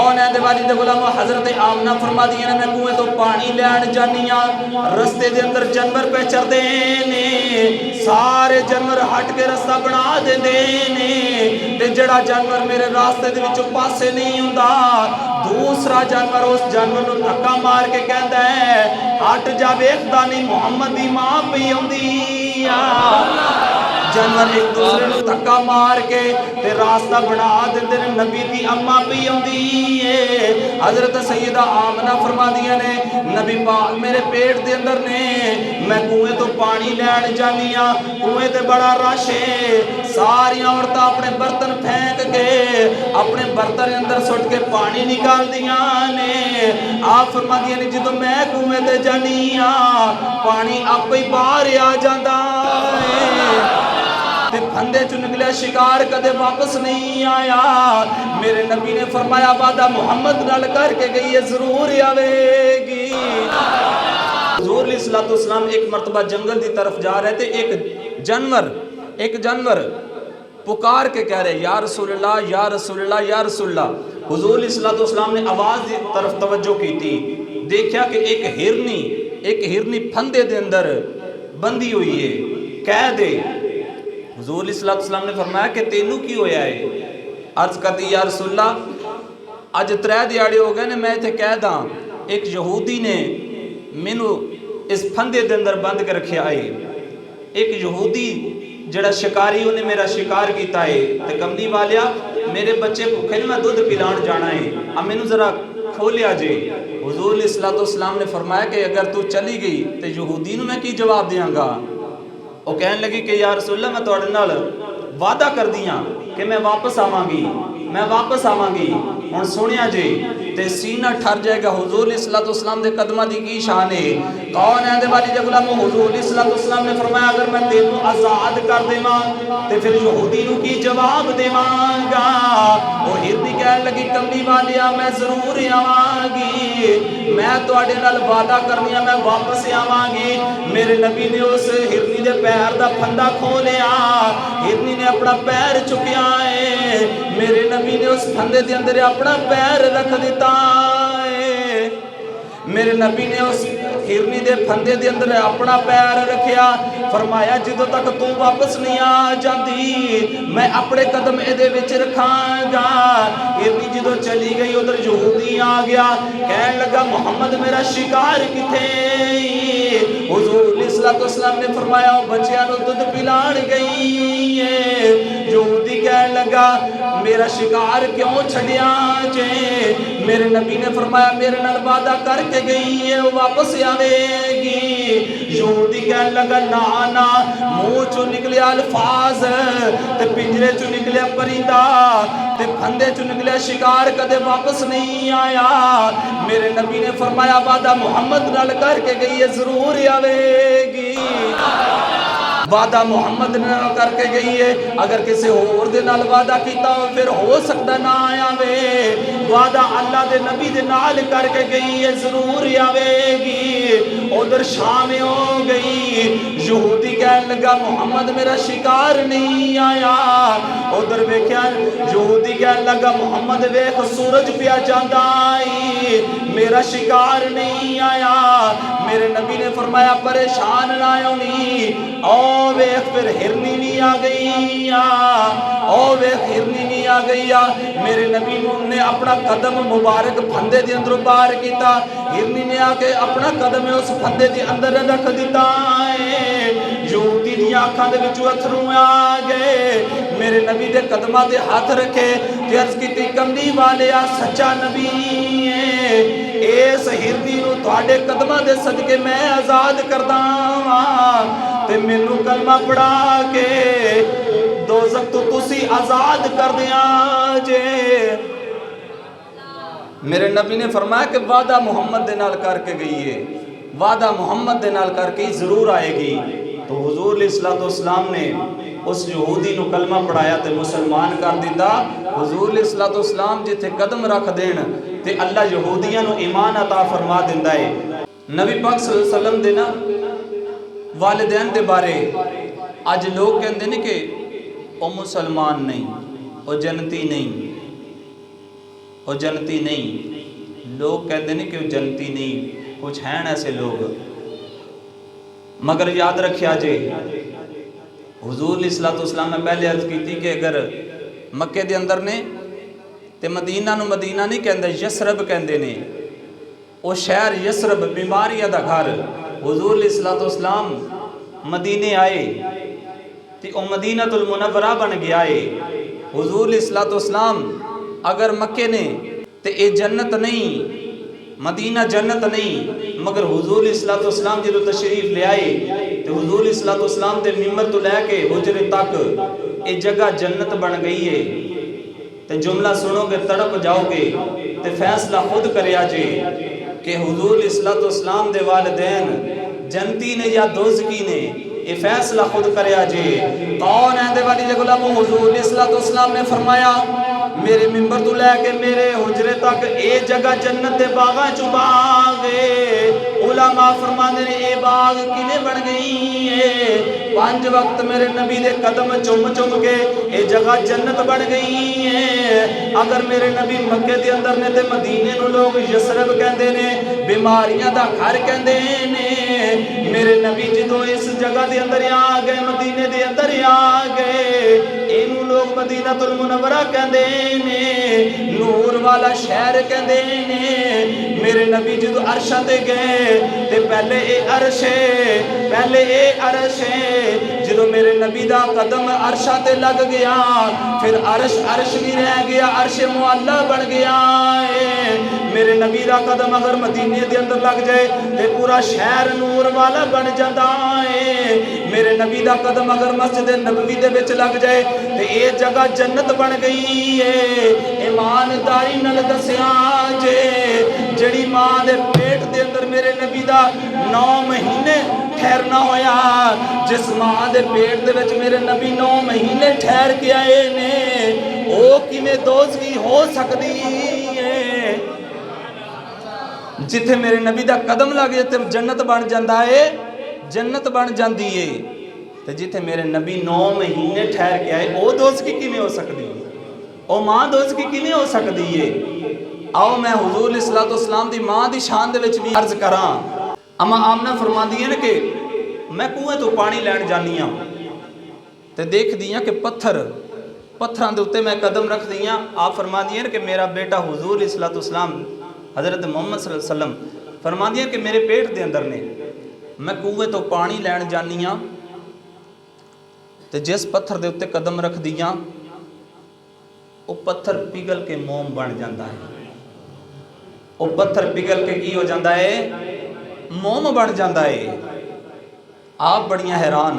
कौन है दिवाली दे गुलामो हजरत आमना फरमा दी ने मैं कुएं तो पानी लैन जानी रस्ते दे अंदर जानवर पे चरदे ने सारे जानवर हट के रास्ता बना देंदे ने ते जड़ा जानवर मेरे रास्ते दे विचों पासे नहीं हुंदा दूसरा जानवर उस जानवर नूं धक्का मार के कहंदा है हट जा वेखदा नहीं मुहम्मद दी मां पई आउंदी आ। जानवर एक दूसरे को धक्का मार के ते रास्ता बना देंदे ने नबी दी अम्मा पई आउंदी है। हजरत सैयदा आमना फरमा दिया ने नबी पाक मेरे पेट दे अंदर ने मैं कुएं तो पानी लैन जानी आ कुएं ते बड़ा रश है सारियां औरतां अपने बर्तन फेंक के अपने बर्तन अंदर सुट के पानी निकाल दियां ने आप फरमा दिया ने जदों मैं कुएं ते जानी आ पानी आपे ही बाहर आ जांदा है ते फंदे चु निकलिया शिकार कदे वापस नहीं आया। मेरे नबी ने फरमाया वादा मुहम्मद नाल करके गई है जरूर आवेगी। हुजूर अलैहिस्सलातु वस्सलाम एक मरतबा जंगल की तरफ जा रहे थे एक जानवर पुकार के कह रहे या रसूलल्लाह या रसूलल्लाह या रसूलल्लाह। हुजूर अलैहिस्सलातु वस्सलाम ने आवाज़ की तरफ तवज्जो की थी देखा कि एक हिरनी फंदे दे अंदर बंधी हुई है कैद है। हुजूर अलैहिस्सलातु वस्सलाम ने फरमाया कि तेनू की होया है। अर्ज करती या रसूलल्लाह अज 3 दिहाड़े हो गए ने मैं इत्थे कैद हाँ एक यहूदी ने मैनू इस फंदे दे अंदर बंद कर रखा है। एक यहूदी जड़ा शिकारी उन्हें मेरा शिकार किया है ते कमली वालिया मेरे बच्चे भुखे ने मैं दूध पिलाण जाना है अब मैनू जरा खोलिया जे। हुजूर अलैहिस्सलातु वस्सलाम ने फरमाया कि अगर तू चली गई तो यहूदी नू मैं की जवाब देंगा। वो कहने लगी कि या रसूलल्लाह मैं तुहाडे नाल वादा कर दियाँ कि मैं वापस आवांगी हुण सुनिया जे ते सीना ठर जाएगा। हुजूर अलैहिस्सलातु वस्सलाम दे कदमां दी की शान है। कौन है दे वाली दे गुलामो हुजूर अलैहिस्सलातु वस्सलाम ने फरमाया अगर मैं तेनू आजाद कर देवां ते फिर यहूदी नू की जवाब देवांगा। वो हिरनी कहने लगी कमली वालिया मैं जरूर आवांगी मैं तुहाडे नाल वादा करनी आ मैं वापस आवांगी। मेरे नबी ने उस हिरनी दे पैर दा फंदा खोलिया हिरनी ने अपना पैर चुकिया है मेरे नबी ने उस फंदे दे अंदर अपना पैर रख दिता है। मेरे नबी ने उस हिरनी दे फंदे दे अंदर अपना पैर रखिया फरमाया जदों तक तू वापस नहीं आ जाती मैं अपने कदम एदे विच रखांगा। हिरनी जदों चली गई उधर यहूदी आ गया कहने लगा मुहम्मद मेरा शिकार किथे। हुजूर अलैहिस्सलातु वस्सलाम ने फरमाया बच्चियां नूं दूध पिलाण गई है। यहूदी कहने लगा मेरा शिकार क्यों छड़िया जे। मेरे नबी ने फरमाया मेरे नाल वादा करके गई है वो वापस आवेगी। यहूदी कहने लगा ना ना मुंह चो निकले अल्फाज ते पिंजरे चो निकले परिंदा ते फंदे चो निकले शिकार कदे वापस नहीं आया। मेरे नबी ने फरमाया वादा मुहम्मद नाल करके गई है जरूर आवेगी। वादा मुहम्मद ने करके गई है अगर किसी होर दे नाल वादा किया हो फिर हो सकता ना आवे। वादा अल्लाह दे नबी दे नाल करके गई है जरूर आवेगी। उधर शाम हो गई यहूदी कहने लगा मुहम्मद मेरा शिकार नहीं आया। उधर वेख्या यहूदी कहने लगा मुहम्मद वेख सूरज पिया जांदा मेरा शिकार नहीं आया। मेरे नबी ने फरमाया परेशान ना होनी ओ वेख फिर हिरनी भी आ गई ओ वेख हिरनी भी आ गई। मेरे नबी ने अपना कदम मुबारक फंदे के अंदरों बाहर किया हिरनी ने आके अपना कदम उस फंदे के अंदर रख दिता है। यहूदी दी आंखां दे विचों अथरू आ गए। मेरे नबी दे कदमां ते हाथ रखे ते अर्ज कीती कमली वालिया सच्चा नबी है इस हिरनी नूं तुहाडे कदमां दे सदके मैं आजाद करदा वां ते मैनू कलमा पढ़ा के दोज़ख तो तुसी आजाद कर दिया जे। मेरे नबी ने फरमाया कि वादा मुहम्मद दे नाल करके गई है वादा मोहम्मद दे नाल करके ही जरूर आएगी। तो हुजूर अलैहिस्सलातु वस्सलाम ने उस यहूदी नूं कलमा पढ़ाया ते मुसलमान कर दिता। हुजूर अलैहिस्सलातु वस्सलाम जिथे कदम रख देन ते अल्लाह यहूदियां नूं ईमान अता फरमा दिंदा है। नबी पाक सल्लल्लाहु अलैहि वसल्लम दे ना वालिदैन दे बारे अज लोग कहते हैं कि वह मुसलमान नहीं वह जन्नती नहीं। वो जन्नती नहीं। लोग कहते हैं कि वो जन्नती नहीं, कुछ हैं ऐसे लोग। मगर याद रखिया जे हुजूर अलैहिस्सलाम ने पहले अर्ज की थी कि अगर मक्के दे अंदर ने ते मदीना नूं मदीना नहीं कहते, यसरब कहते ने। वो शहर यसरब बीमारियां दा घर। हुजूर अलैहिस्सलाम मदीने आए तो वह मदीनतुल मुनव्वरा बन गया है। हुजूर अलैहिस्सलाम अगर मक्के ने तो ये जन्नत नहीं, मदीना जन्नत नहीं। मगर हुजूर अलैहिस्सलाम जो तशरीफ ले आए तो हुजूर अलैहिस्सलाम के मिंबर तो लैके हुजरे तक ये जगह जन्नत बन गई है। तो जुमला सुनोगे तड़प जाओगे। तो फैसला खुद करिया जे कि हुजूर अलैहिस्सलाम दे वालिदैन जन्नती ने या दोज़की ने। ये फैसला खुद करिया जे। कौन है दे वाली गुलाम? हुजूर अलैहिस्सलाम ने फरमाया मेरे मिंबर तो लैके मेरे हुजरे तक ये जगह जन्नत के बागा चो बाग है। उलमा फरमाते ने ये बाग किवें बन गई है? 5 वक्त मेरे नबी दे कदम चुम चुम के ये जगह जन्नत बन गई है। अगर मेरे नबी मक्के दे अंदर ने ते मदीने नूं लोग यसरब कहते ने, बीमारियां दा घर कहते ने। मेरे नबी जो इस जगह दे अंदर आ गए, मदीने दे अंदर आ गए, इनू लोग मदीनतुल मुनव्वरा कहते ने, नूर वाला शहर कहते ने। मेरे नबी जो अरशा ते गए ते पहले ये अरश है, पहले ये अरश है। जो मेरे नबी दा कदम अरशा ते लग गया फिर अरश अरश भी रह गया, अरश मुअल्ला बन गया है। मेरे नबी दा कदम अगर मदीने दे अंदर लग जाए तो पूरा शहर नूर वाला बन जाता है। मेरे नबी दा कदम अगर मस्जिद नबवी दे विच लग जाए तो ये जगह जन्नत बन गई है। ईमानदारी नाल दस्या जे जड़ी मां दे पेट दे अंदर मेरे नबी दा 9 महीने ठहरना होया, जिस मां दे पेट दे विच मेरे नबी 9 महीने ठहर के आए ने, ओ किवें दोज़गी हो सकदी है? जिथे मेरे नबी दा कदम लग जाए तो जन्नत बन जाता है, जन्नत बन जाती है। तो जिथे मेरे नबी 9 महीने ठहर के आए वो दोज़गी किवें हो सकती है? वो मां दोज़गी किवें हो सकती है? आओ मैं हुजूर अलैहिस्सलाम दी मां दी शान दे विच भी अर्ज करां। अम्मा आमना फरमांदी है कि मैं कुएं तो पानी लैण जानी हाँ तो देखदी हाँ कि पत्थरां दे उत्ते मैं कदम रखदी हाँ। आप फरमांदी है कि मेरा बेटा हुजूर अलैहिस्सलाम हज़रत मुहम्मद सल्लल्लाहु अलैहि वसल्लम फरमांदी है कि मेरे पेट दे अंदर ने, मैं कुएं तो पानी लैण जानी हाँ तो जिस पत्थर दे उत्ते कदम रखदी हाँ वो पत्थर पिघल के मोम बन जाता है। वो पत्थर पिघल के की हो जाता है? मोम बन जाता है। आप बड़ियां हैरान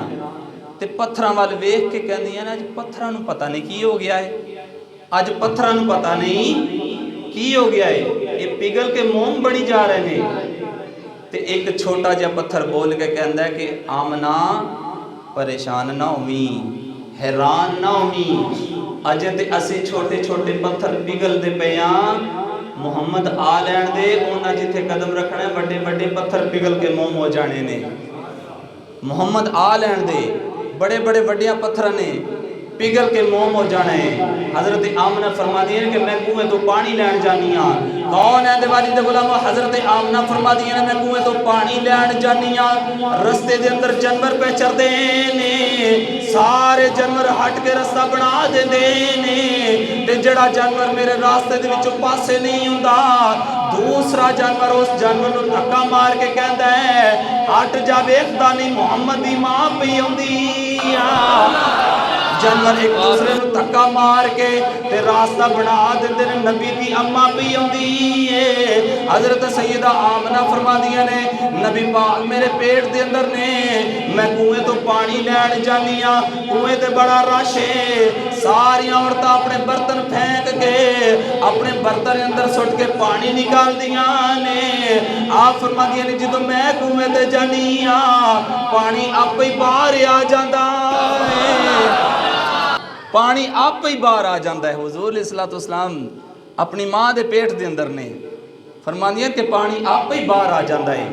ते पत्थरां वाल वेख के कहंदियां ने अज पत्थरां नूं पता नहीं की हो गया है, अज पत्थरां नूं पता नहीं की हो गया है, ये पिघल के मोम बनी जा रहे हैं। ते एक छोटा जिहा पत्थर बोल के कहंदा है कि आमना परेशान ना होवी, हैरान ना होवी, अजे ते असी छोटे छोटे पत्थर पिघलते पे हाँ, मुहम्मद आ लैण दे, उन्हां जिथे कदम रखना है बड़े बड़े पत्थर पिघल के मोम हो जाने ने। मुहम्मद आ लैण दे, बड़े बड़े वड्डियां पत्थर ने पिघल के मोम हो जाना है। हजरत आमना फरमाती है कि मैं कुएं तो पानी लैण जानी हाँ। कौन है दिवाली दे गुलाम? हजरत आमना फरमाती है मैं कुएं तो पानी लैण जानी हाँ। रस्ते दे अंदर जानवर पे चढ़ते ने, सारे जानवर हट के रास्ता बना देंदे ने ते जड़ा जानवर मेरे रास्ते दे विचों पासे नहीं हुंदा, दूसरा जानवर उस जानवर नूं धक्का मार के कहता है हट जा, वेखदा नहीं मुहम्मद दी मां पई आउंदी आ। जानवर एक दूसरे को धक्का मार के ते रास्ता बना देते हैं। नबी की अम्मा पी आउंदी है। हजरत सैयदा आमना फरमादियां ने नबी पाक मेरे पेट के अंदर ने, मैं कुएं तो पानी लैण जानी हाँ, कुएं ते बड़ा रश है, सारियां औरतां अपने बर्तन फेंक के अपने बर्तन अंदर सुट के पानी निकाल दिया ने। आप फरमादियां ने जो मैं कुएं ते जानी हाँ पानी आपे ही बाहर आ जाता है, पानी आप ही बाहर आ जाता है। हुजूर अलैहिस्सलाम अपनी मां के पेट के अंदर ने फरमांदियां कि पानी आप ही बाहर आ जाता है।